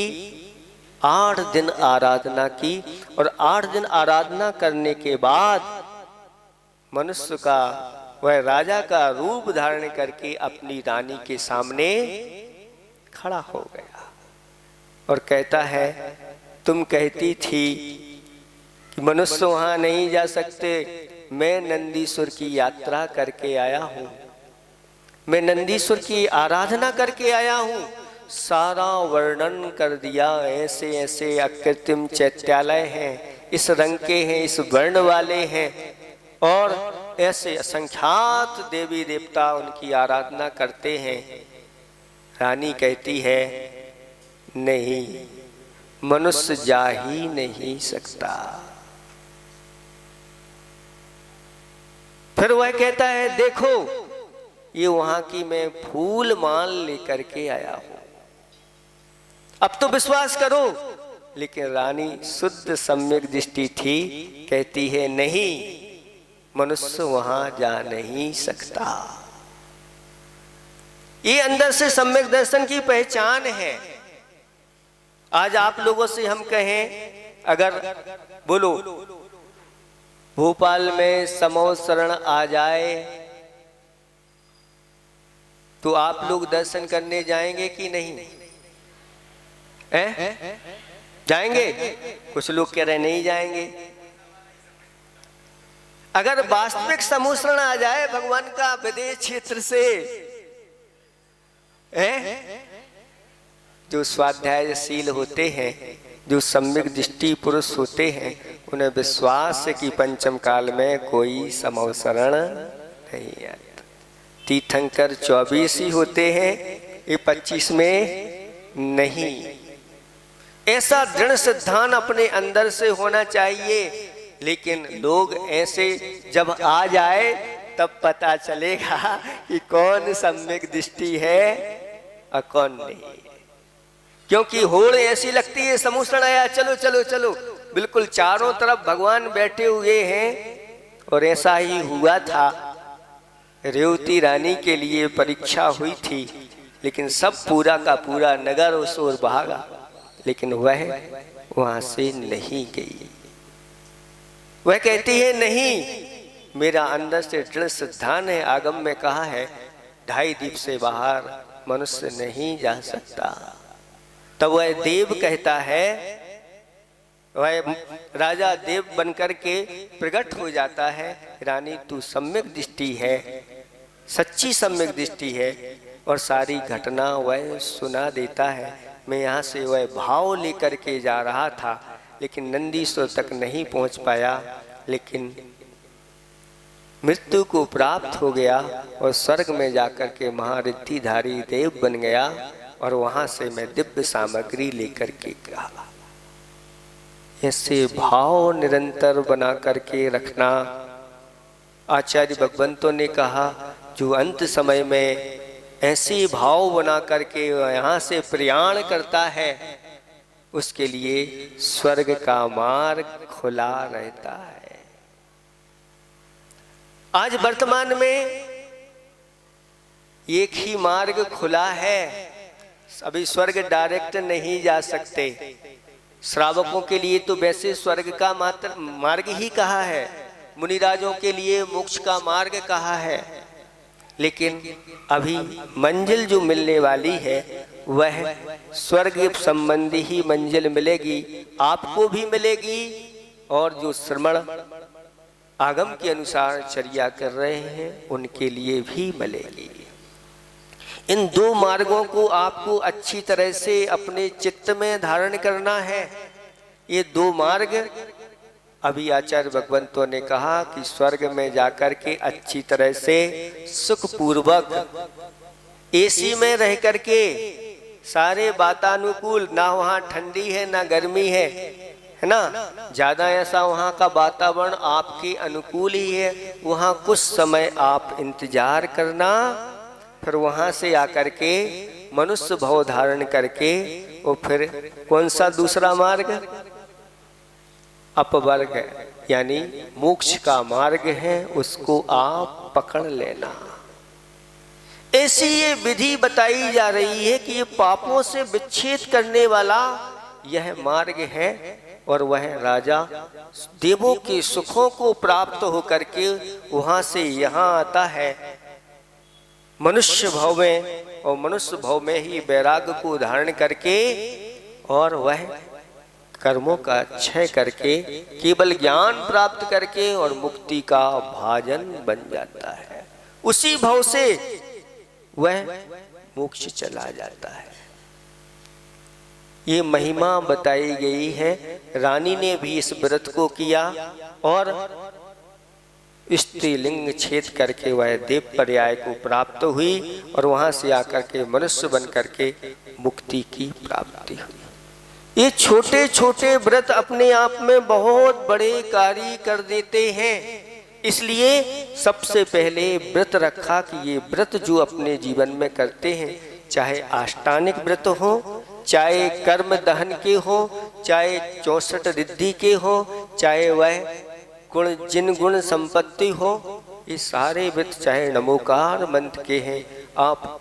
8 दिन आराधना की। और 8 दिन आराधना करने के बाद मनुष्य का, वह राजा का रूप धारण करके अपनी रानी के सामने खड़ा हो गया और कहता है तुम कहती थी कि मनुष्य वहां नहीं जा सकते, मैं नंदीश्वर की यात्रा करके आया हूं, मैं नंदीश्वर की आराधना करके आया हूं। सारा वर्णन कर दिया, ऐसे ऐसे अकृत्रिम चैत्यालय हैं, इस रंग के हैं, इस वर्ण वाले हैं, और ऐसे असंख्यात देवी देवता उनकी आराधना करते हैं। रानी कहती है नहीं, मनुष्य जा ही नहीं सकता। फिर वह कहता है देखो ये वहां की मैं फूल माल लेकर के आया हूं, अब तो विश्वास करो। लेकिन रानी शुद्ध सम्यक दृष्टि थी, कहती है नहीं, मनुष्य वहां जा नहीं सकता। ये अंदर से सम्यक दर्शन की पहचान है। आज आप लोगों से हम कहें, अगर बोलो भोपाल में समो शरण आ जाए तो आप लोग दर्शन करने जाएंगे कि नहीं? जाएंगे? कुछ लोग कह रहे नहीं जाएंगे। अगर वास्तविक समूषण आ जाए भगवान का विदेश क्षेत्र से, जो स्वाध्यायशील होते हैं, जो सम्यक दृष्टि पुरुष होते हैं, उन्हें विश्वास है कि पंचम काल में कोई समूषण नहीं आता। तीर्थंकर 24 ही होते हैं, ये 25 में नहीं। ऐसा दृढ़ सिद्धांत अपने अंदर से होना चाहिए। लेकिन लोग ऐसे जब आ जाए तब पता चलेगा कि कौन सम्यक दृष्टि है और कौन नहीं। क्योंकि होड़ ऐसी लगती है, समूषण आया, चलो चलो चलो, बिल्कुल चारों तरफ भगवान बैठे हुए हैं। और ऐसा ही हुआ था, रेवती रानी के लिए परीक्षा हुई थी, लेकिन सब पूरा का पूरा नगर उस ओर भागा, लेकिन वह वहां से नहीं गई। वह कहती है नहीं, मेरा अंदर से दृढ़ सिद्धांत है, आगम में कहा है 2.5 दीप से बाहर मनुष्य नहीं जा सकता। तब वह देव कहता है, वह राजा देव बनकर के प्रकट हो जाता है, रानी तू सम्यक दृष्टि है, सच्ची सम्यक दृष्टि है। और सारी घटना वह सुना देता है। मैं यहाँ से वह भाव लेकर के जा रहा था, लेकिन नंदीश्वर तक नहीं पहुँच पाया, लेकिन मृत्यु को प्राप्त हो गया और स्वर्ग में जाकर के महारिद्धिधारी देव बन गया और वहां से मैं दिव्य सामग्री लेकर के कहा। ऐसे भाव निरंतर बना करके रखना। आचार्य भगवंतों ने कहा जो अंत समय में ऐसे भाव बना करके यहाँ से प्रयाण करता है उसके लिए स्वर्ग का मार्ग खुला रहता है। आज वर्तमान में एक ही मार्ग खुला है, अभी स्वर्ग डायरेक्ट नहीं जा सकते। श्रावकों के लिए तो वैसे स्वर्ग का मात्र मार्ग ही कहा है, मुनिराजों के लिए मोक्ष का मार्ग कहा है, लेकिन अभी मंजिल जो मिलने वाली है वह स्वर्ग संबंधी ही मंजिल मिलेगी, आपको भी मिलेगी और जो श्रमण आगम के अनुसार चर्या कर रहे हैं उनके लिए भी मिलेगी। इन दो मार्गों को आपको अच्छी तरह से अपने चित्त में धारण करना है। ये दो मार्ग अभी आचार्य भगवंतों ने कहा कि स्वर्ग में जाकर के अच्छी तरह से सुखपूर्वक एसी में रह करके सारे वातानुकूल, ना वहाँ ठंडी है ना गर्मी है ना, ज्यादा ऐसा वहाँ का वातावरण आपके अनुकूल ही है। वहाँ कुछ समय आप इंतजार करना, फिर वहाँ से आकर के मनुष्य भाव धारण करके और फिर कौन सा दूसरा मार्ग, अपवर्ग यानी मोक्ष का मार्ग है, उसको आप पकड़ लेना। ऐसी ये विधि बताई जा रही है कि ये पापों से विच्छेद करने वाला यह मार्ग है और वह राजा देवों के सुखों को प्राप्त होकर के वहां से यहाँ आता है मनुष्य भाव में, और मनुष्य भाव में ही वैराग्य को धारण करके और वह कर्मों का क्षय करके केवल ज्ञान प्राप्त करके और मुक्ति का भाजन बन जाता है। उसी भाव से वह मोक्ष चला जाता है। ये महिमा बताई गई है। रानी ने भी इस व्रत को किया और स्त्रीलिंग छेद करके वह देव पर्याय को प्राप्त हुई और वहां से आकर के मनुष्य बन करके मुक्ति की प्राप्ति हुई। ये छोटे छोटे व्रत अपने आप में बहुत बड़े कार्य कर देते हैं। इसलिए सबसे पहले व्रत रखा कि ये व्रत जो अपने जीवन में करते हैं, चाहे आष्टानिक व्रत हो, चाहे कर्म दहन के हो, चाहे 64 रिद्धि के हो, चाहे वह गुण जिन गुण संपत्ति हो, ये सारे व्रत चाहे नमोकार मंत्र के हैं। आप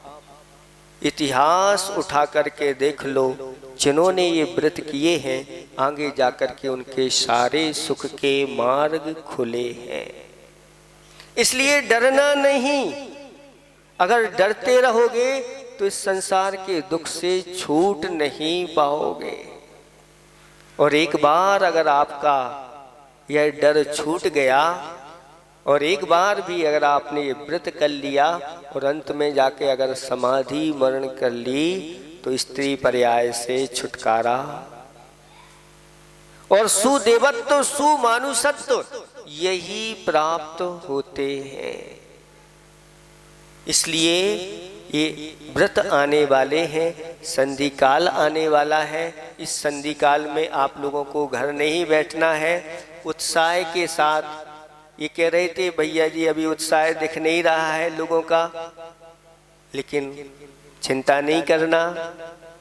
इतिहास उठा करके देख लो, जिन्होंने ये व्रत किए हैं आगे जाकर के उनके सारे सुख के मार्ग खुले हैं। इसलिए डरना नहीं। अगर डरते रहोगे तो इस संसार के दुख से छूट नहीं पाओगे। और एक बार अगर आपका यह डर छूट गया और एक बार भी अगर आपने ये व्रत कर लिया और अंत में जाके अगर समाधि मरण कर ली तो स्त्री पर्याय से छुटकारा और सुदेवत्व सुमानुषत्व यही प्राप्त होते हैं। इसलिए ये व्रत आने वाले हैं, संधि काल आने वाला है। इस संधि काल में आप लोगों को घर नहीं बैठना है, उत्साह के साथ। ये कह रहे थे भैया जी अभी उत्साह दिख नहीं रहा है लोगों का, लेकिन चिंता नहीं करना,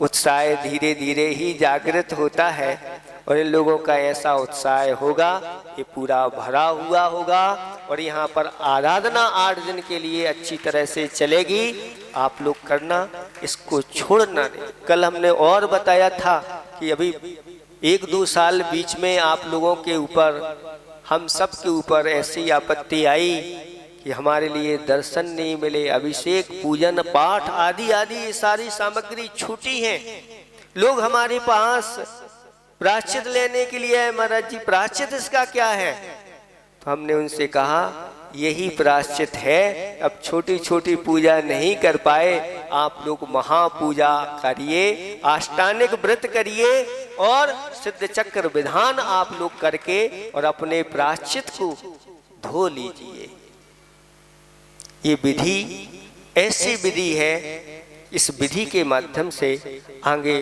उत्साह धीरे धीरे ही जागृत होता है और इन लोगों का ऐसा उत्साह होगा, ये पूरा भरा हुआ होगा और यहाँ पर आराधना 8 दिन के लिए अच्छी तरह से चलेगी। आप लोग करना, इसको छोड़ना नहीं। कल हमने और बताया था कि अभी 1-2 साल बीच में आप लोगों के ऊपर, हम सब के ऊपर ऐसी आपत्ति आई कि हमारे लिए दर्शन नहीं मिले, अभिषेक पूजन पाठ आदि आदि ये सारी सामग्री छूटी है। लोग हमारे पास प्रायश्चित लेने के लिए आए, महाराज जी प्रायश्चित इसका क्या है? तो हमने उनसे कहा यही प्रायश्चित है। अब छोटी छोटी पूजा नहीं कर पाए, आप लोग महापूजा करिए, आष्टानिक व्रत करिए और सिद्ध चक्र विधान आप लोग करके और अपने प्रायश्चित को धो लीजिए। ये विधि ऐसी विधि है इस विधि के माध्यम से आगे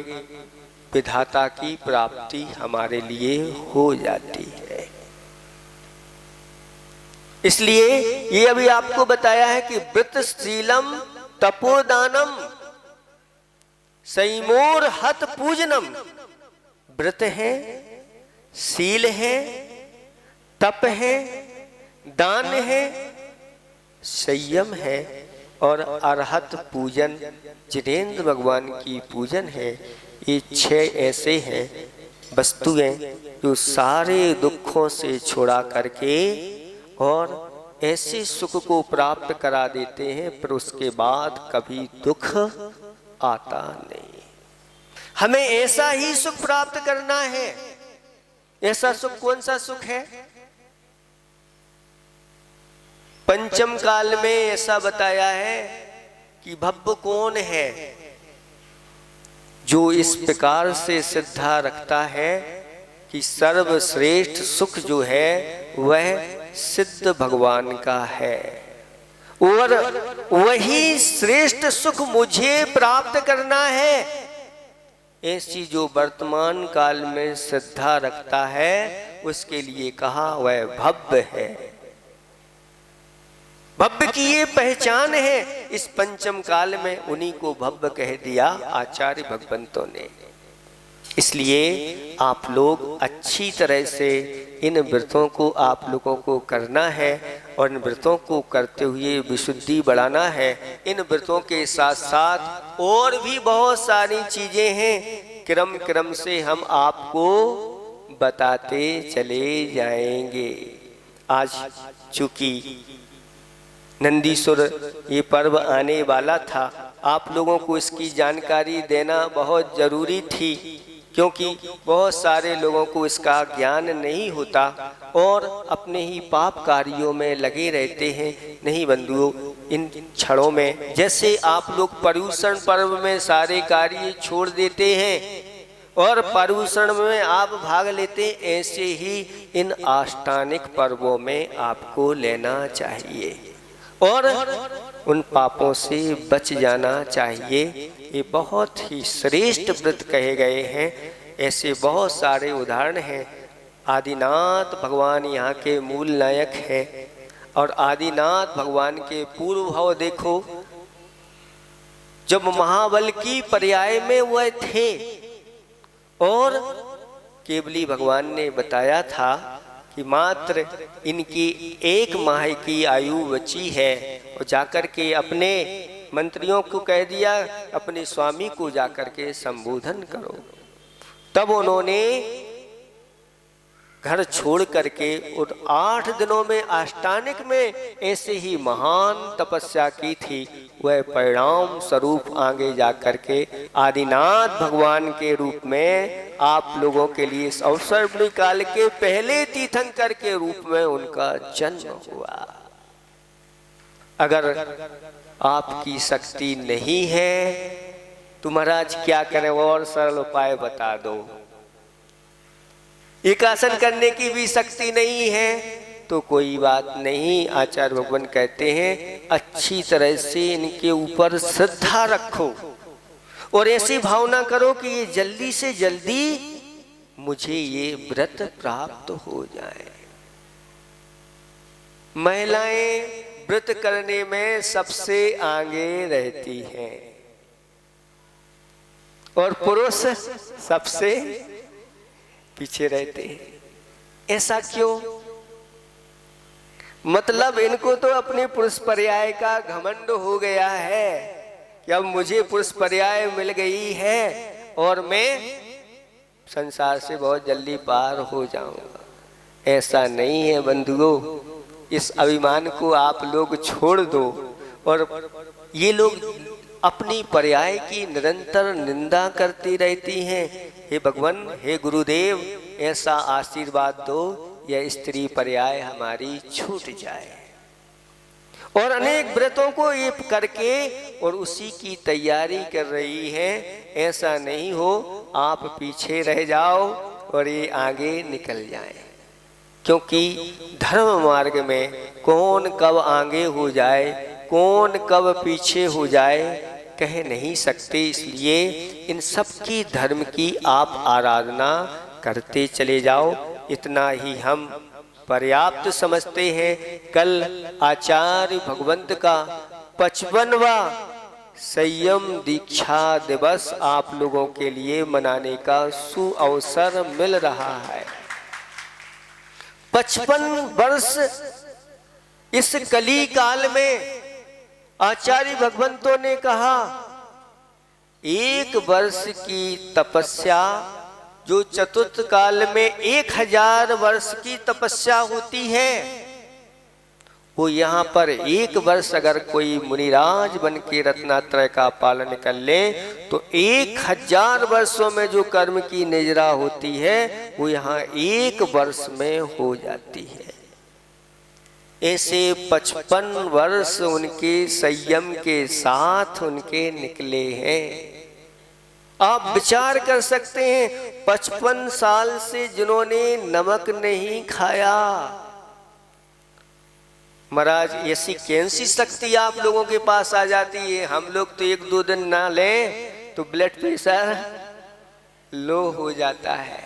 विधाता की प्राप्ति हमारे लिए हो जाती है। इसलिए ये अभी आपको बताया है कि व्रत शीलम तपोदानम संयमोर हत पूजनम। व्रत है, शील है, तप है, दान है, संयम है और अरहत पूजन जिनेन्द्र भगवान की पूजन है। ये 6 ऐसे हैं वस्तुएं जो सारे दुखों से छुड़ा करके और ऐसे सुख को प्राप्त करा देते हैं, पर उसके बाद कभी दुख आता नहीं। हमें ऐसा ही सुख प्राप्त करना है। ऐसा सुख कौन सा सुख है? पंचम काल में ऐसा बताया है कि भव्य कौन है जो इस प्रकार से श्रद्धा रखता है कि सर्वश्रेष्ठ सुख जो है वह सिद्ध भगवान का है और वही श्रेष्ठ सुख मुझे प्राप्त करना है। ऐसी जो वर्तमान काल में श्रद्धा रखता है उसके लिए कहा वह भव्य है। भव्य की ये पहचान है। इस पंचम काल में उन्हीं को भव्य कह दिया आचार्य भगवंतों ने। इसलिए आप लोग अच्छी तरह से इन व्रतों को आप लोगों को करना है और इन व्रतों को करते हुए विशुद्धि बढ़ाना है। इन व्रतों के साथ साथ और भी बहुत सारी चीजें हैं, क्रम क्रम से हम आपको बताते चले जाएंगे। आज चूंकि नंदीश्वर ये पर्व आने वाला था, आप लोगों को इसकी जानकारी देना बहुत जरूरी थी, क्योंकि बहुत सारे लोगों को इसका ज्ञान नहीं होता और अपने ही पाप कार्यों में लगे रहते हैं। नहीं बंधुओं, इन क्षणों में जैसे आप लोग पर्युषण पर्व में सारे कार्य छोड़ देते हैं और पर्युषण में आप भाग लेते हैं, ऐसे ही इन आष्टानिक पर्वों में आपको लेना चाहिए और उन पापों से बच जाना चाहिए। ये बहुत ही श्रेष्ठ व्रत कहे गए हैं। ऐसे बहुत सारे उदाहरण हैं। आदिनाथ भगवान यहाँ के मूल नायक हैं और आदिनाथ भगवान के पूर्व भाव देखो, जब महाबल की पर्याय में वह थे और केवली भगवान ने बताया था कि मात्र इनकी 1 माह की आयु बची है और जाकर के अपने मंत्रियों को कह दिया अपने स्वामी को जाकर के संबोधन करो। तब उन्होंने घर छोड़ करके उन 8 दिनों में अष्टानिक में ऐसे ही महान तपस्या की थी। वह परिणाम स्वरूप आगे जाकर के आदिनाथ भगवान के रूप में आप लोगों के लिए इस अवसर काल के पहले तीर्थंकर के रूप में उनका जन्म हुआ। अगर आपकी शक्ति नहीं है तो महाराज क्या करें, और सरल उपाय बता दो। एक आसन करने की भी शक्ति नहीं है तो कोई बात नहीं, आचार्य भगवान कहते हैं अच्छी तरह से इनके ऊपर श्रद्धा रखो और ऐसी भावना करो कि ये जल्दी से जल्दी मुझे ये व्रत प्राप्त हो जाए। महिलाएं व्रत करने में सबसे आगे रहती हैं और पुरुष सबसे पीछे रहते हैं। ऐसा क्यों? मतलब इनको तो अपने पुरुष पर्याय का घमंड हो गया है कि अब मुझे पुरुष पर्याय मिल गई है और मैं संसार से बहुत जल्दी पार हो जाऊंगा। ऐसा नहीं है बंधुओं, इस अभिमान को आप लोग छोड़ दो। और ये लोग अपनी पर्याय की निरंतर निंदा करती रहती हैं। हे भगवान, हे गुरुदेव, ऐसा आशीर्वाद दो यह स्त्री पर्याय हमारी छूट जाए। और अनेक व्रतों को ये करके और उसी की तैयारी कर रही है। ऐसा नहीं हो आप पीछे रह जाओ और ये आगे निकल जाए, क्योंकि धर्म मार्ग में कौन कब आगे हो जाए, कौन कब पीछे हो जाए, कह नहीं सकते, इसलिए इन सब की धर्म की आप आराधना करते चले जाओ। इतना ही हम पर्याप्त समझते हैं। कल आचार्य भगवंत का 55वां संयम दीक्षा दिवस आप लोगों के लिए मनाने का सुअवसर मिल रहा है। 55 वर्ष इस कली काल में आचार्य भगवंतों ने कहा, एक वर्ष की तपस्या जो चतुर्थ काल में 1000 वर्ष की तपस्या होती है, वो यहाँ पर एक वर्ष अगर कोई मुनिराज बन के रत्नात्रय का पालन कर ले तो 1000 वर्षों में जो कर्म की निजरा होती है वो यहाँ एक वर्ष में हो जाती है। ऐसे 55 वर्ष उनके संयम के साथ उनके निकले हैं। आप विचार कर सकते हैं, 55 साल से जिन्होंने नमक नहीं खाया, महाराज ऐसी कैसी शक्ति आप लोगों के पास आ जाती है। हम लोग तो 1-2 दिन ना लें तो ब्लड प्रेशर लो हो जाता है,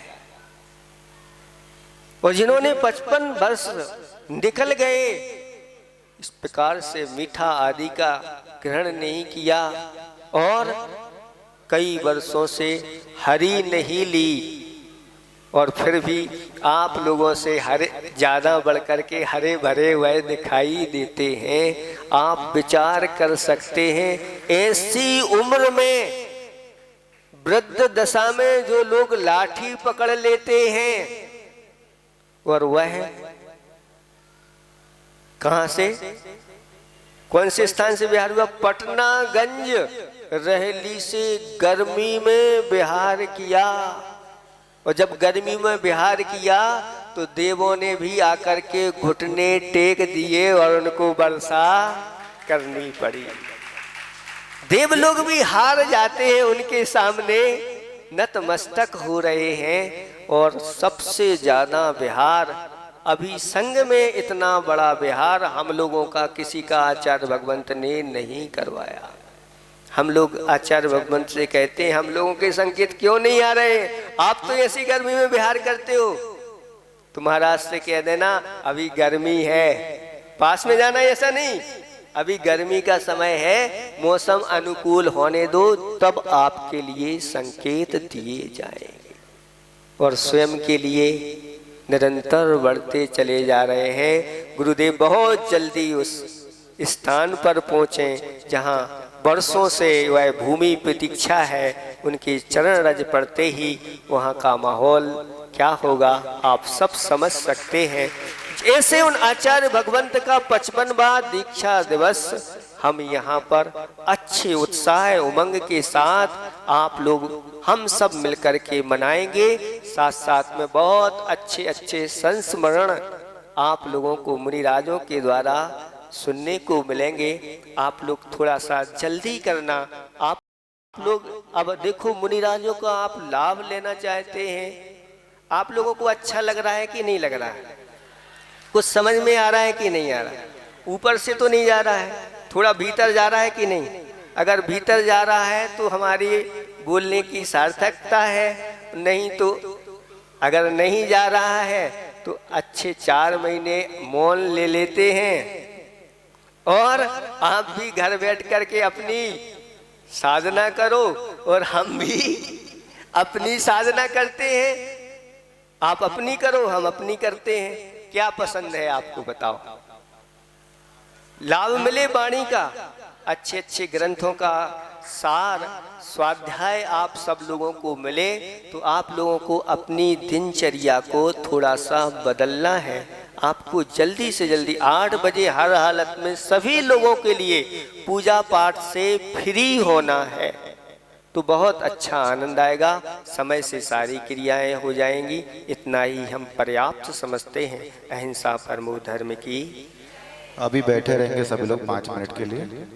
और जिन्होंने 55 वर्ष निकल गए, इस प्रकार से मीठा आदि का ग्रहण नहीं किया और कई वर्षों से हरी नहीं ली, और फिर भी आप लोगों से हरे ज़्यादा बढ़कर के हरे भरे हुए दिखाई देते हैं। आप विचार कर सकते हैं, ऐसी उम्र में वृद्ध दशा में जो लोग लाठी पकड़ लेते हैं, और वह कहां से, कौन से स्थान से विहार हुआ? पटनागंज रहली से गर्मी में विहार किया, और जब गर्मी में विहार किया तो देवों ने भी आकर के घुटने टेक दिए और उनको वर्षा करनी पड़ी। देव लोग भी हार जाते हैं उनके सामने, नतमस्तक हो रहे हैं। और सबसे ज्यादा विहार अभी संघ में इतना बड़ा विहार हम लोगों का किसी का आचार्य भगवंत ने नहीं करवाया। हम लोग आचार्य भगवंत से कहते हैं, हम लोगों के संकेत क्यों नहीं आ रहे? आप तो ऐसी गर्मी में विहार करते हो, तो महाराज से कह देना अभी गर्मी है, पास में जाना, ऐसा नहीं, अभी गर्मी का समय है, मौसम अनुकूल होने दो, तब आपके लिए संकेत दिए जाएंगे। और स्वयं के लिए निरंतर बढ़ते चले जा रहे हैं। गुरुदेव बहुत जल्दी उस स्थान पर पहुंचे जहां वर्षों से वह भूमि प्रतीक्षा है। उनके चरण रज पड़ते ही वहाँ का माहौल क्या होगा आप सब समझ सकते हैं। ऐसे उन आचार्य भगवंत का 55वां दीक्षा दिवस हम यहाँ पर अच्छे उत्साह उमंग के साथ आप लोग हम सब मिलकर के मनाएंगे। साथ साथ में बहुत अच्छे अच्छे संस्मरण आप लोगों को मुनिराजों के द्वारा सुनने को मिलेंगे। आप लोग थोड़ा सा जल्दी करना। आप लोग अब देखो, मुनिराजों का आप लाभ लेना चाहते हैं, आप लोगों को अच्छा लग रहा है कि नहीं लग रहा है? कुछ समझ में आ रहा है कि नहीं आ रहा है? ऊपर से तो नहीं जा रहा है, थोड़ा भीतर जा रहा है कि नहीं? अगर भीतर जा रहा है तो हमारी बोलने की सार्थकता है, नहीं तो अगर नहीं जा रहा है तो अच्छे 4 महीने मौन ले लेते हैं और आप भी घर बैठ करके अपनी साधना करो और हम भी अपनी साधना करते हैं। आप अपनी करो, हम अपनी करते हैं। क्या पसंद है आपको बताओ? लाभ मिले वाणी का, अच्छे अच्छे ग्रंथों का सार स्वाध्याय आप सब लोगों को मिले, तो आप लोगों को अपनी दिनचर्या को थोड़ा सा बदलना है। आपको जल्दी से जल्दी 8 बजे हर हालत में सभी लोगों के लिए पूजा पाठ से फ्री होना है, तो बहुत अच्छा आनंद आएगा। समय से सारी क्रियाएं हो जाएंगी। इतना ही हम पर्याप्त समझते हैं। अहिंसा परमो धर्म की। अभी बैठे रहेंगे सभी लोग 5 मिनट के लिए।